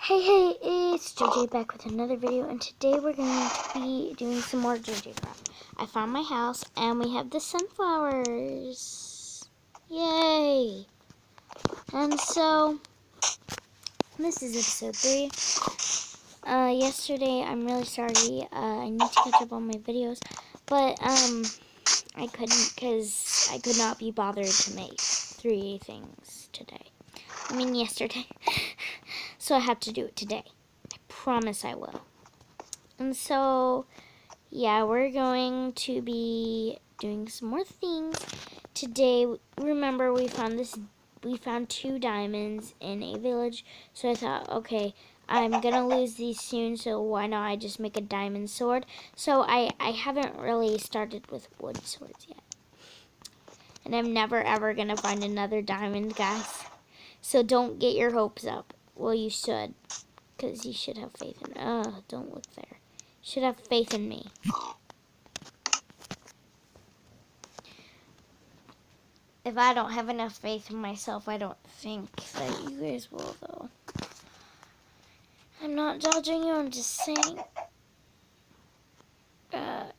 Hey, it's JJ back with another video, and today we're going to be doing some more JJ craft. I found my house, and we have the sunflowers. Yay! And so, this is episode 3. Yesterday, I'm really sorry, I need to catch up on my videos, but, I couldn't, because I could not be bothered to make 3 things today. Yesterday. So I have to do it today. I promise I will. And so, yeah, we're going to be doing some more things today. Remember, we found 2 diamonds in a village. So I thought, okay, I'm gonna lose these soon, so why not I just make a diamond sword? So I haven't really started with wood swords yet. And I'm never ever gonna find another diamond, guys. So don't get your hopes up. Well, you should. Because you should have faith in... don't look there. You should have faith in me. If I don't have enough faith in myself, I don't think that you guys will, though. I'm not judging you, I'm just saying. I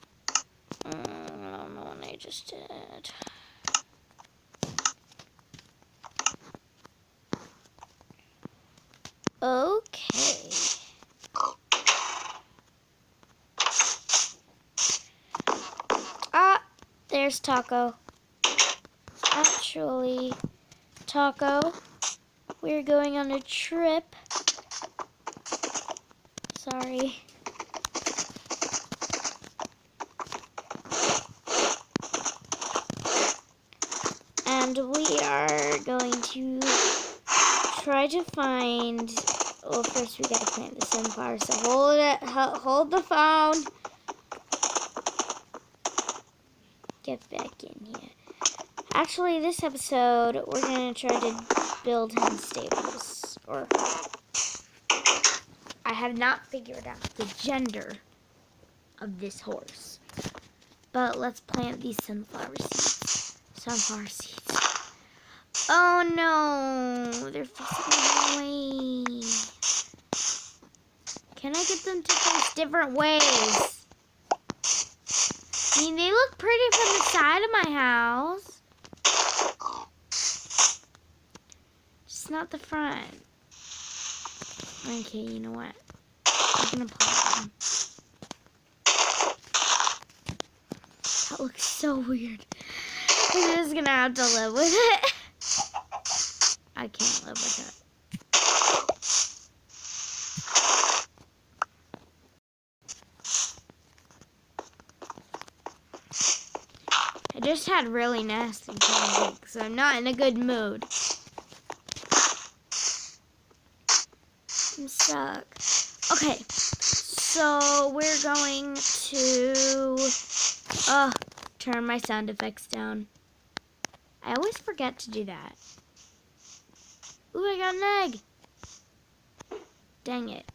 don't know what I just did. Okay. There's Taco. Actually, Taco, we're going on a trip. Sorry. And we are going to try to find... Well, first we gotta plant the sunflower, so hold the phone. Get back in here. Actually, this episode, we're gonna try to build him stables. Or, I have not figured out the gender of this horse. But let's plant these sunflower seeds. Sunflower seeds. Oh no, they're facing away. Can I get them to face different ways? They look pretty from the side of my house. Just not the front. Okay, you know what? I'm gonna plant them. That looks so weird. I'm just gonna have to live with it. I can't live with it. I just had really nasty pancakes, so I'm not in a good mood. I'm stuck. Okay, so we're going to turn my sound effects down. I always forget to do that. Ooh, I got an egg. Dang it.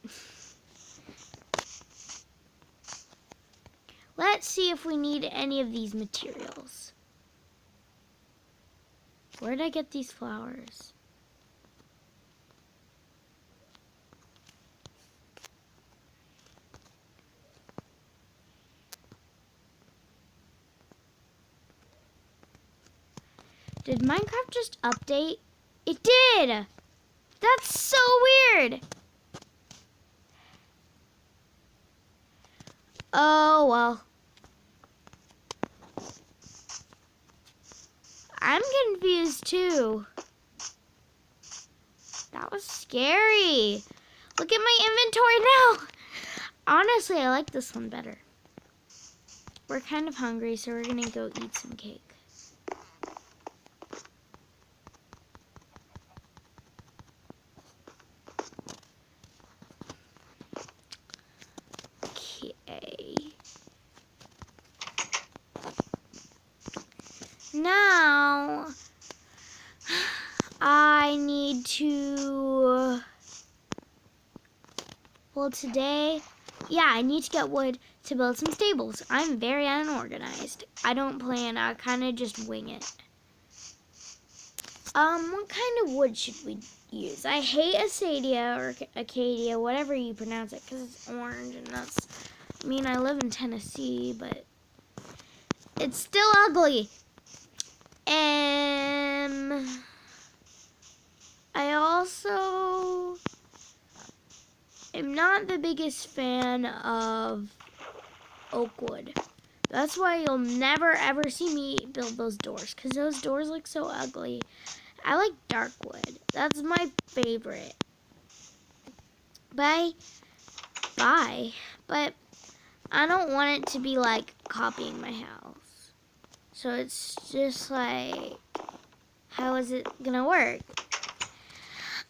Let's see if we need any of these materials. Where did I get these flowers? Did Minecraft just update? It did! That's so weird! Oh, well. I'm confused too. That was scary. Look at my inventory now. Honestly, I like this one better. We're kind of hungry, so we're gonna go eat some cake. Now, I need to, well, today, I need to get wood to build some stables. I'm very unorganized. I don't plan, I kind of just wing it. What kind of wood should we use. I hate Acadia or Acadia, whatever you pronounce it, because it's orange and that's, I mean, I live in Tennessee, but it's still ugly. And I also am not the biggest fan of Oakwood. That's why you'll never ever see me build those doors, because those doors look so ugly. I like Darkwood. That's my favorite. Bye. But I don't want it to be like copying my house. So it's just like, how is it gonna work?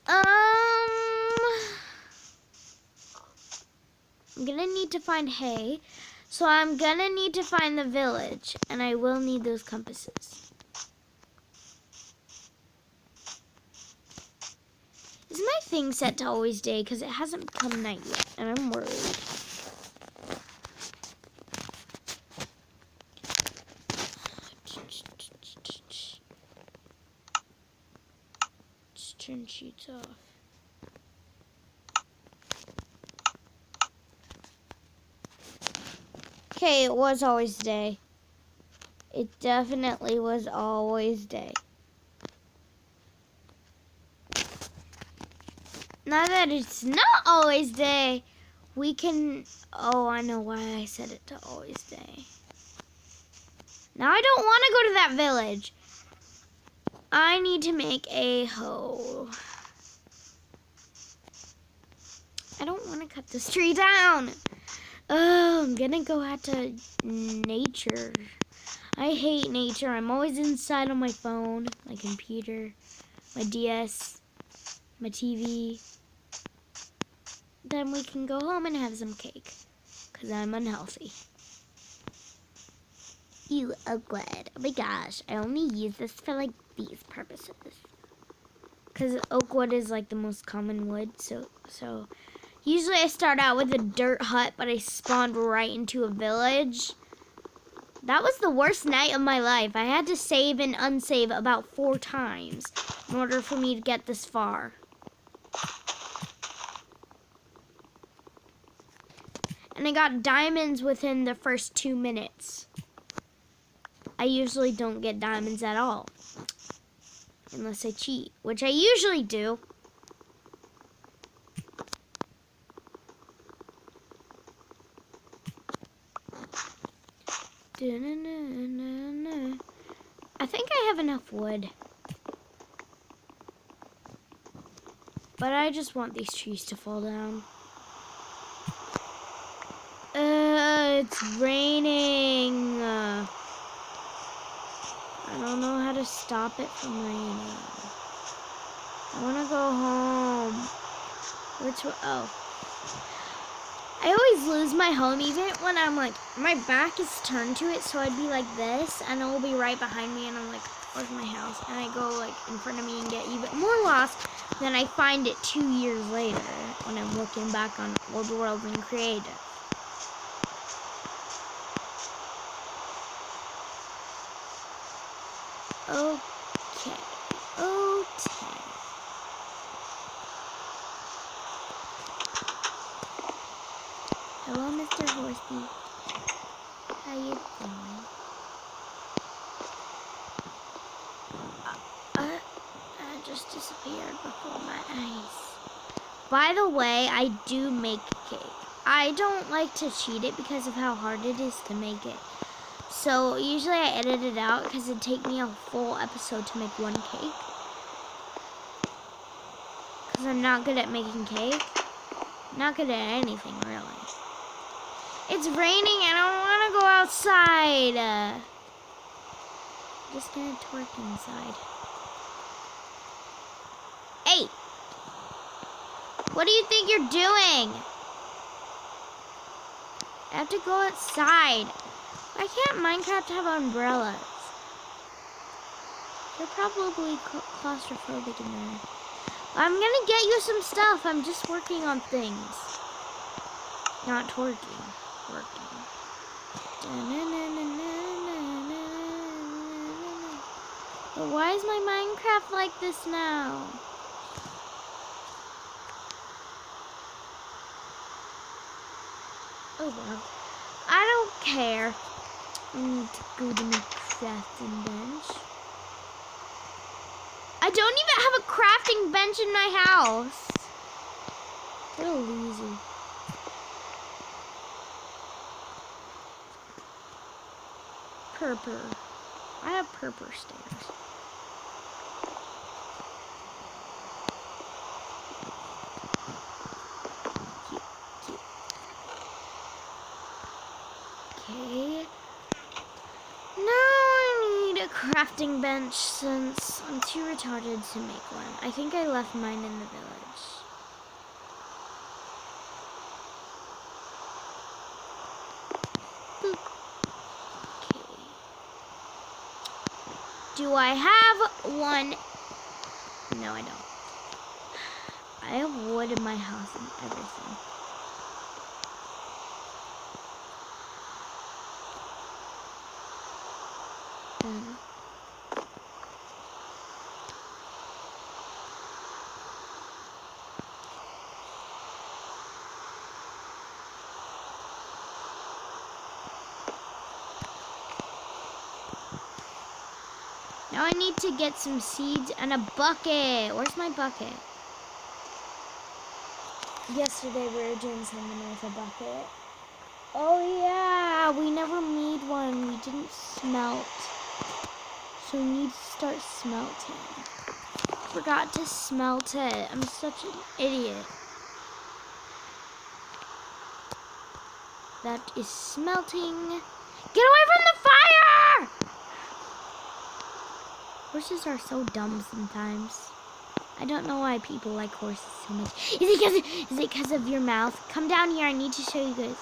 I'm gonna need to find hay. So I'm gonna need to find the village, and I will need those compasses. Is my thing set to always day? Because it hasn't become night yet, and I'm worried. Just turn sheets off. Okay, it was always day. It definitely was always day. Now that it's not always day, we can... Oh, I know why I set it to always day. Now I don't want to go to that village. I need to make a hoe. I don't want to cut this tree down. Oh, I'm gonna go out to nature. I hate nature. I'm always inside on my phone, my computer, my DS, my TV. Then we can go home and have some cake, because I'm unhealthy. Ew, Oakwood. Oh my gosh, I only use this for like these purposes. Because Oakwood is like the most common wood, so usually I start out with a dirt hut, but I spawned right into a village. That was the worst night of my life. I had to save and unsave about 4 times in order for me to get this far. And I got diamonds within the first 2 minutes. I usually don't get diamonds at all. Unless I cheat, which I usually do. I think I have enough wood. But I just want these trees to fall down. It's raining. I don't know how to stop it from raining. I want to go home. Oh. I always lose my home even when I'm like, my back is turned to it, so I'd be like this, and it will be right behind me, and I'm like, where's my house? And I go like in front of me and get even more lost. Then I find it 2 years later when I'm looking back on Old World and Creative. Okay. Hello, Mr. Horsey. How you doing? I just disappeared before my eyes. By the way, I do make cake. I don't like to cheat it because of how hard it is to make it. So usually I edit it out because it'd take me a full episode to make one cake. Because I'm not good at making cake. Not good at anything, really. It's raining. I don't want to go outside. I'm just going to twerk inside. Hey! What do you think you're doing? I have to go outside. Why can't Minecraft have umbrellas? They're probably claustrophobic in there. I'm gonna get you some stuff. I'm just working on things. Not twerking. Working. But why is my Minecraft like this now? Oh well. I don't care. I need to go to my crafting bench. I don't even have a crafting bench in my house. What a loser. Purple. I have purple stairs. Cute. Okay. Now I need a crafting bench since I'm too retarded to make one. I think I left mine in the village. Boop. Okay. Do I have one? No, I don't. I have wood in my house and everything. Now I need to get some seeds and a bucket. Where's my bucket? Yesterday we were doing something with a bucket. Oh yeah, we never made one. We didn't smelt. So we need to start smelting. Forgot to smelt it. I'm such an idiot. That is smelting. Get away from the fire! Horses are so dumb sometimes. I don't know why people like horses so much. Is it because of your mouth? Come down here. I need to show you guys.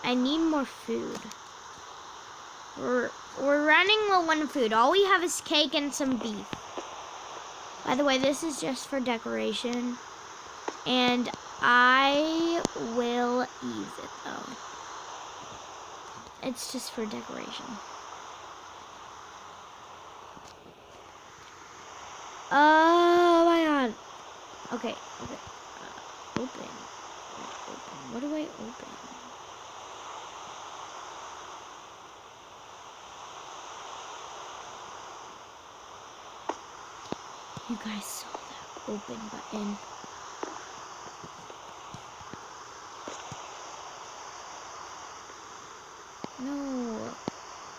I need more food. We're running low on food. All we have is cake and some beef. By the way, this is just for decoration. And I will use it though. It's just for decoration. Oh my god. Okay. Open. What do I open? You guys saw that open button. No.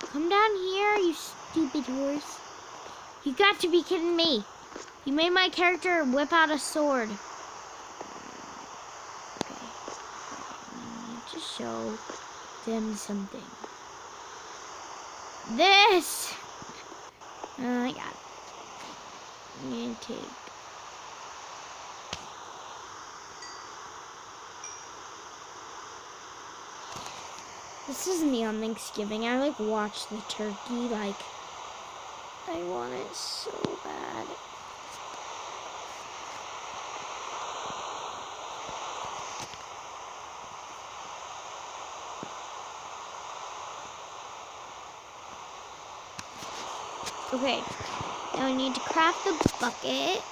Come down here, you stupid horse. You got to be kidding me. You made my character whip out a sword. Okay. I need to show them something. This! Oh my god. I'm gonna take. This is me on Thanksgiving. I like watch the turkey. Like, I want it so bad. Okay, now I need to craft the bucket.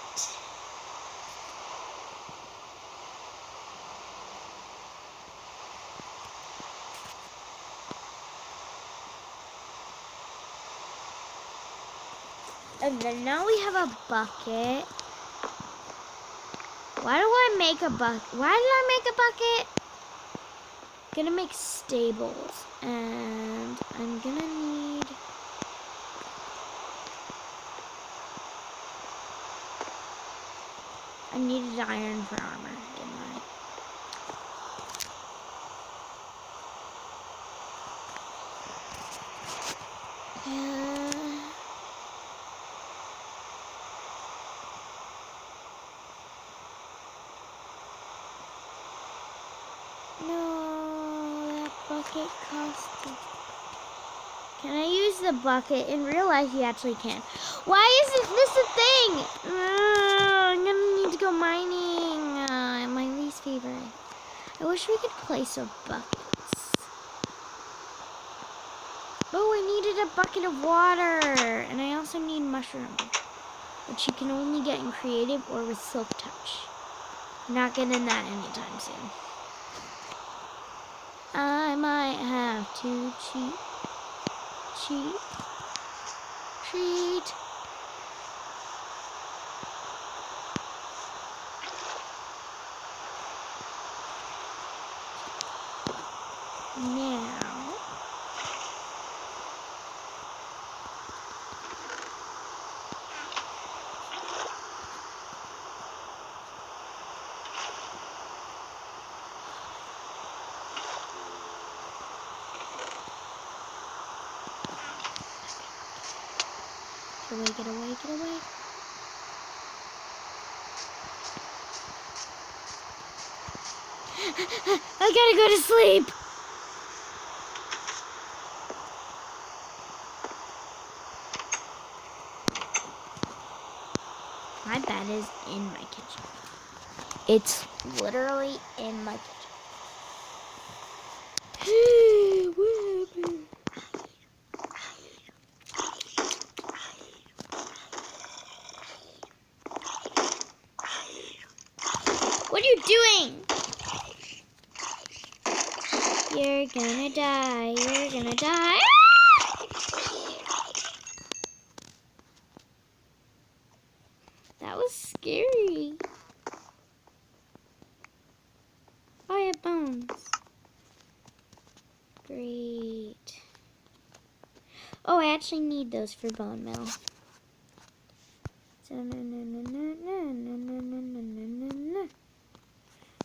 And then now we have a bucket. Why do I make a bucket? Why did I make a bucket? I'm gonna make stables. And I'm gonna need... I needed iron for armor, didn't I? No, that bucket cost. Can I use the bucket? In real life, you actually can. Why isn't this a thing? I'm gonna need to go mining. My least favorite. I wish we could place our buckets. Oh, I needed a bucket of water. And I also need mushrooms. which you can only get in creative or with silk touch. You're not getting that anytime soon. I might have to cheat. Now, get away. I gotta go to sleep. My bed is in my kitchen. It's literally in my kitchen. What happened? What are you doing? You're gonna die. You're gonna die. That was scary. Oh, I have bones. Great. Oh, I actually need those for bone meal.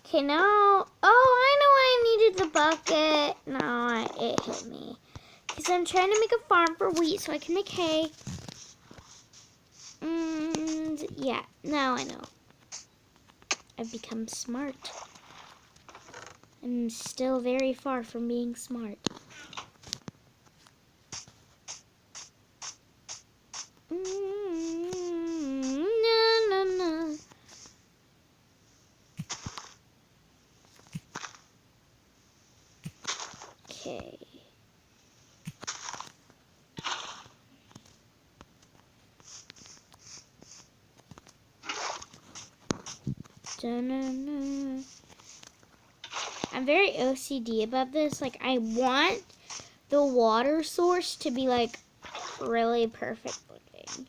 Okay, now, I know why I needed the bucket. No, it hit me. Because I'm trying to make a farm for wheat so I can make hay. And yeah, now I know. I've become smart. I'm still very far from being smart. No. Okay. I'm very OCD about this. Like, I want the water source to be, like, really perfect looking.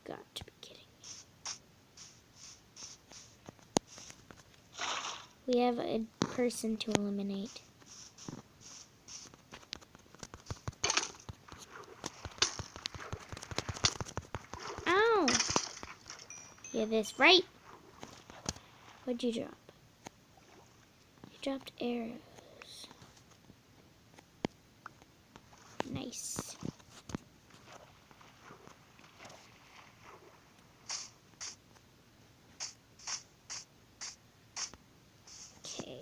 Got to be kidding me. We have a person to eliminate. Ow! Yeah, this right. What'd you drop? You dropped arrows. Nice. Okay.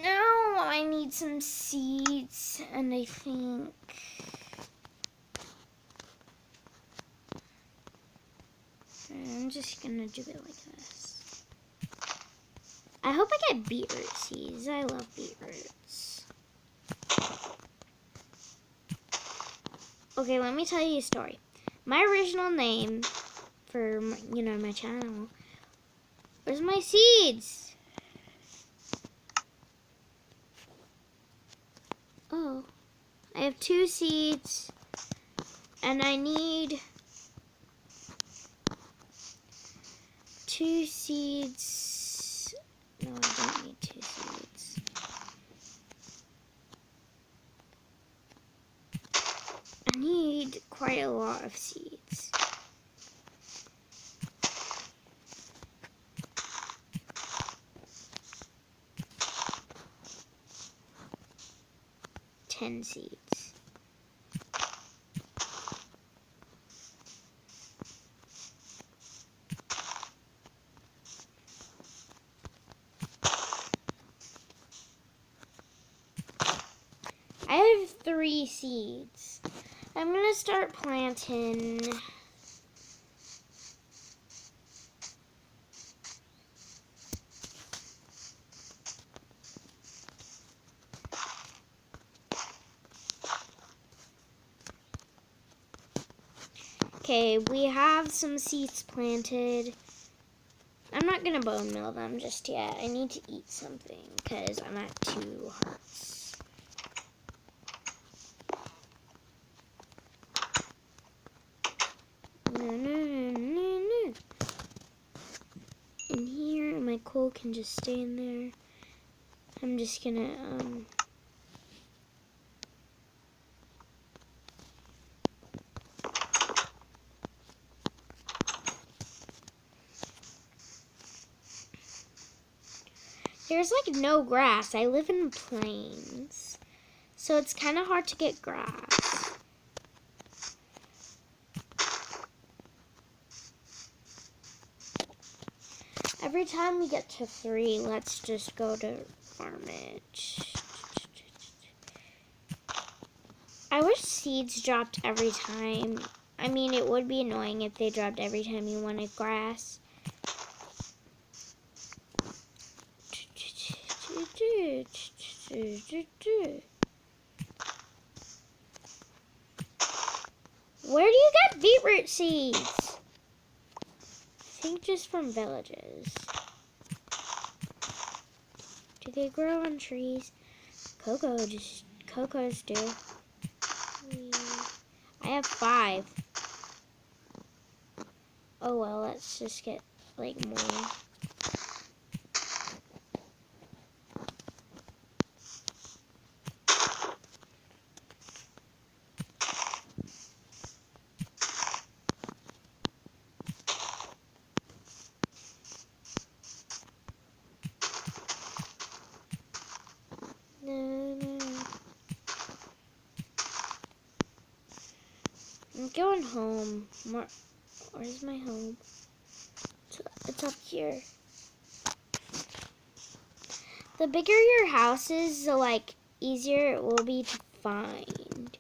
Now I need some seeds, and I think I'm just gonna do it like this. I hope I get beetroot seeds. I love beetroots. Okay, let me tell you a story. My original name for, my channel was my seeds. Oh, I have 2 seeds, and I need 2 seeds. No, I don't need 2 seeds. I need quite a lot of seeds. Ten seeds. I have 3 seeds. I'm gonna start planting. Okay, we have some seeds planted. I'm not gonna bone meal them just yet. I need to eat something because I'm at 2 hearts. No. In here, my coal can just stay in there. I'm just gonna, there's like no grass. I live in plains, so it's kind of hard to get grass. Every time we get to 3, let's just go to farmage. I wish seeds dropped every time. I mean, it would be annoying if they dropped every time you wanted grass. Where do you get beetroot seeds? I think just from villages. Do they grow on trees? Cocos do. I have 5. Oh well, let's just get like more. I'm going home. Where's my home? It's up here. The bigger your house is, the like easier it will be to find.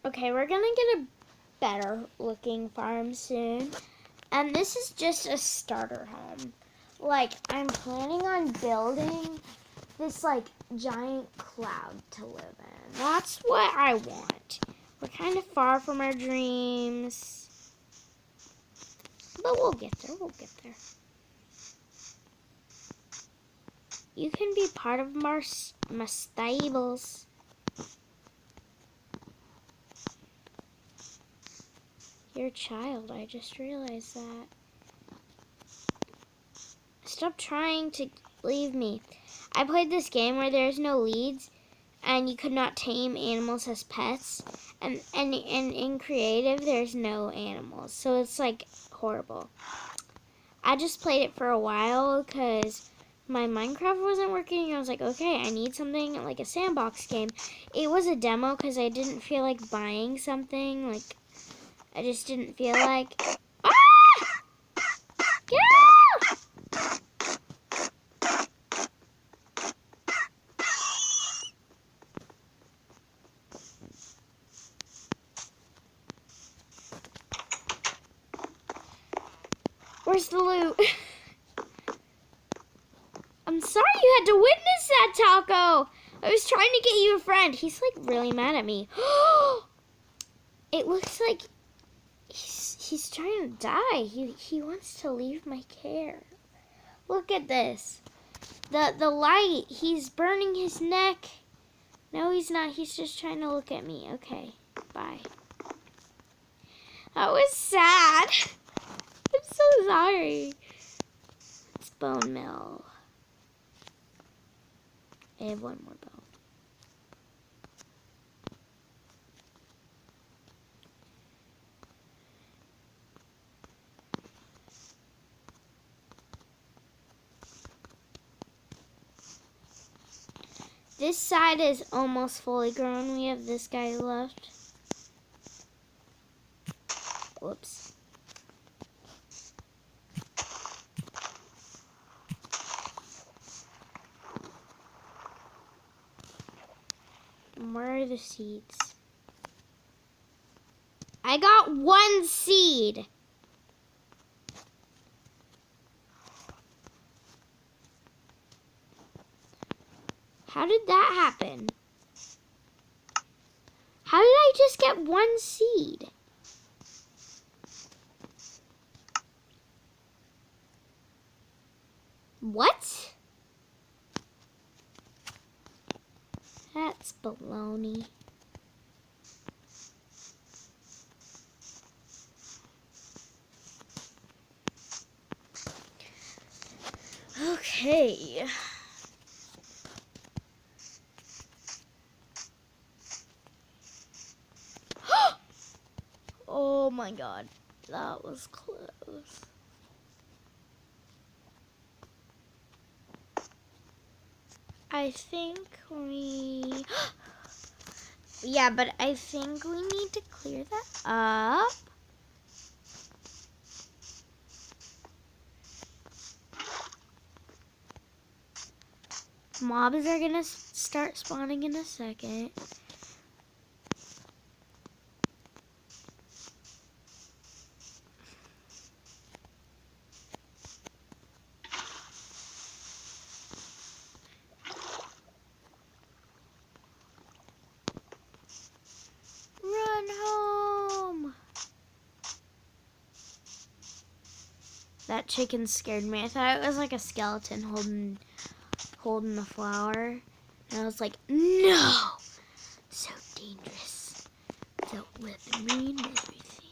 Okay, we're gonna get a better looking farm soon. And this is just a starter home. Like, I'm planning on building this like giant cloud to live in. That's what I want. We're kind of far from our dreams. But we'll get there, You can be part of my stables. You're a child, I just realized that. Stop trying to leave me. I played this game where there's no leads and you could not tame animals as pets. And in creative, there's no animals. So it's like horrible. I just played it for a while because my Minecraft wasn't working. I was like, okay, I need something like a sandbox game. It was a demo because I didn't feel like buying something. Like, I just didn't feel like... Ah! Get out! Where's the loot? I'm sorry you had to witness that, Taco. I was trying to get you a friend. He's like really mad at me. It looks like he's trying to die. He wants to leave my care. Look at this. The light. He's burning his neck. No, he's not. He's just trying to look at me. Okay, bye. That was sad. I'm so sorry. It's bone meal. I have 1 more bone. This side is almost fully grown. We have this guy left. Whoops. where are the seeds? I got 1 seed. How did that happen? How did I just get 1 seed? What? That's baloney. Okay. Oh my god, that was close. I think we... Yeah, but I think we need to clear that up. Mobs are gonna start spawning in a second. Run home! That chicken scared me. I thought it was like a skeleton holding the flower. And I was like, no! So dangerous. Felt weaponry and everything.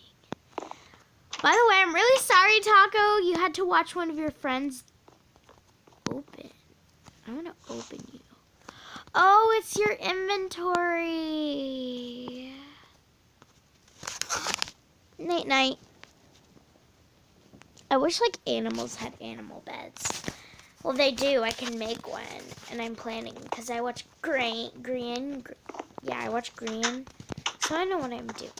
By the way, I'm really sorry, Taco. You had to watch one of your friends open. I want to open you. Oh, it's your inventory. Night night. I wish like animals had animal beds. Well, they do. I can make one, and I'm planning because I watch Green. Yeah, I watch Green, so I know what I'm doing.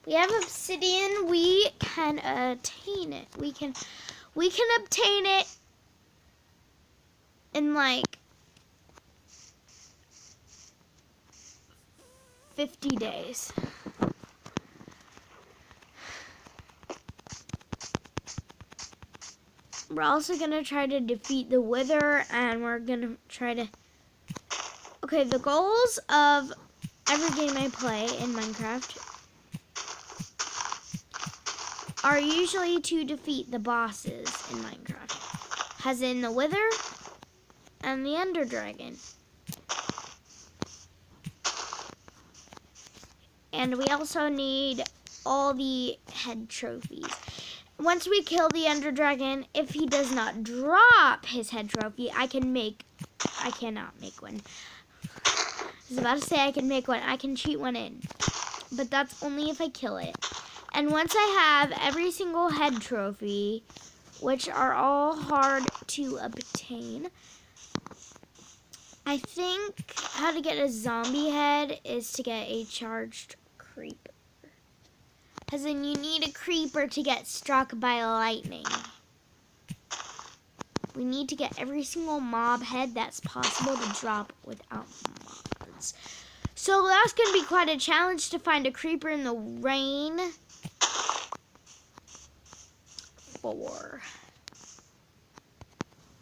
We have obsidian. We can attain it. We can obtain it in like 50 days. We're also gonna try to defeat the Wither, and we're gonna try to... Okay, the goals of every game I play in Minecraft are usually to defeat the bosses in Minecraft. As in the Wither and the Ender Dragon. And we also need all the head trophies. Once we kill the Ender Dragon, if he does not drop his head trophy, I cannot make one. I was about to say I can make one. I can cheat one in. But that's only if I kill it. And once I have every single head trophy, which are all hard to obtain, I think how to get a zombie head is to get a charged creeper. As in, you need a creeper to get struck by lightning. We need to get every single mob head that's possible to drop without mods. So that's going to be quite a challenge to find a creeper in the rain. 4.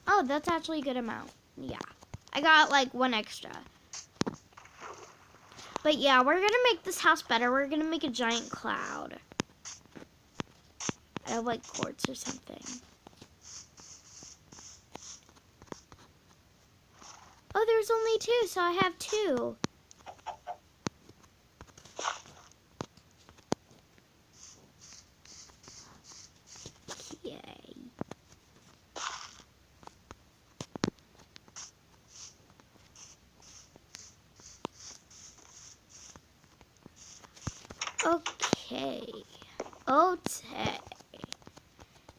Oh, that's actually a good amount. Yeah. I got like 1 extra. But yeah, we're going to make this house better. We're going to make a giant cloud. I have like quartz or something. Oh, there's only 2, so I have 2. Yay. Okay.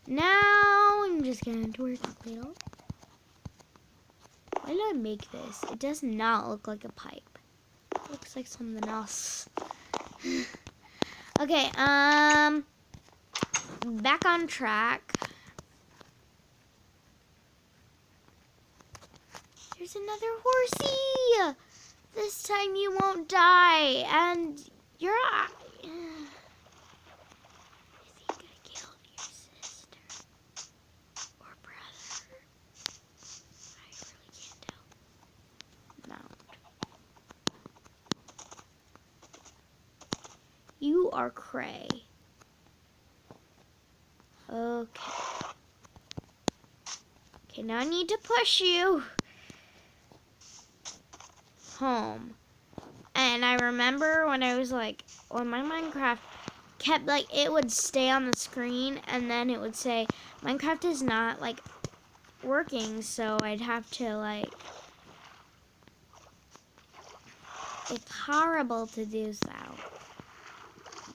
Now I'm just going to work a little. Why did I make this? It does not look like a pipe. It looks like something else. Okay, back on track. there's another horsey. This time you won't die, and you're. I think I killed your sister or brother. I really can't tell. Mount. You are Cray. Okay. Okay, now I need to push you home. And I remember when I was like, when my Minecraft kept like, it would stay on the screen and then it would say, Minecraft is not like working, so I'd have to like, it's horrible to do so.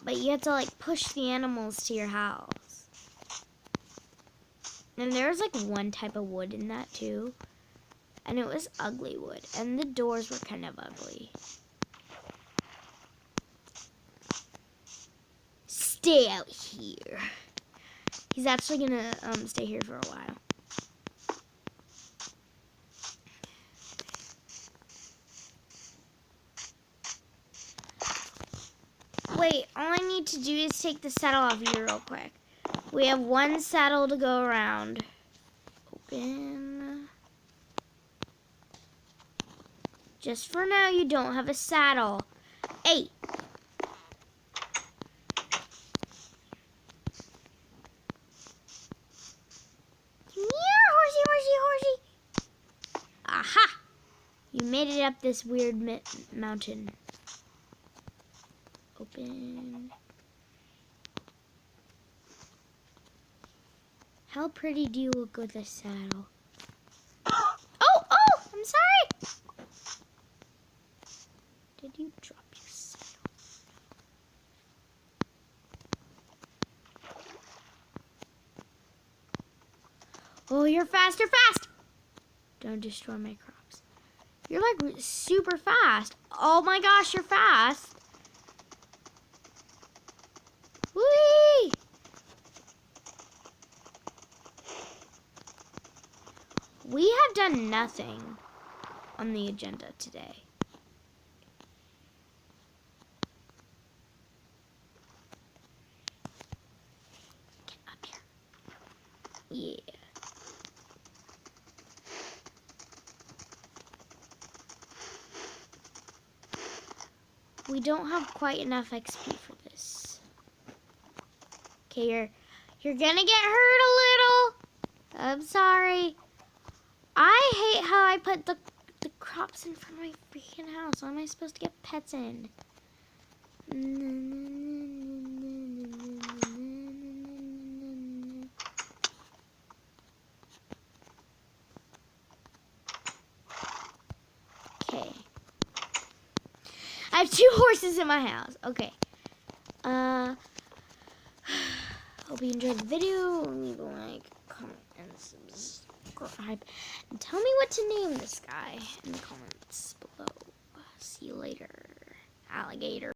But you have to like push the animals to your house. And there was like one type of wood in that too. And it was ugly wood. And the doors were kind of ugly. Stay out here. He's actually gonna stay here for a while. Wait, all I need to do is take the saddle off you real quick. We have one saddle to go around. Open. Just for now, you don't have a saddle. Hey. Come here, horsey, horsey, horsey. Aha! You made it up this weird mountain. Open. How pretty do you look with a saddle? Oh, I'm sorry. Did you drop your saddle? Oh, you're fast, you're fast. Don't destroy my crops. You're like super fast. Oh my gosh, you're fast. Whee! We have done nothing on the agenda today. Get up here. Yeah. We don't have quite enough XP for this. Okay, you're gonna get hurt a little. I'm sorry. I hate how I put the crops in front of my freaking house. How am I supposed to get pets in? Okay. I have 2 horses in my house. Okay. Hope you enjoyed the video. Leave a like, comment, and subscribe. And tell me what to name this guy in the comments below. See you later, alligator.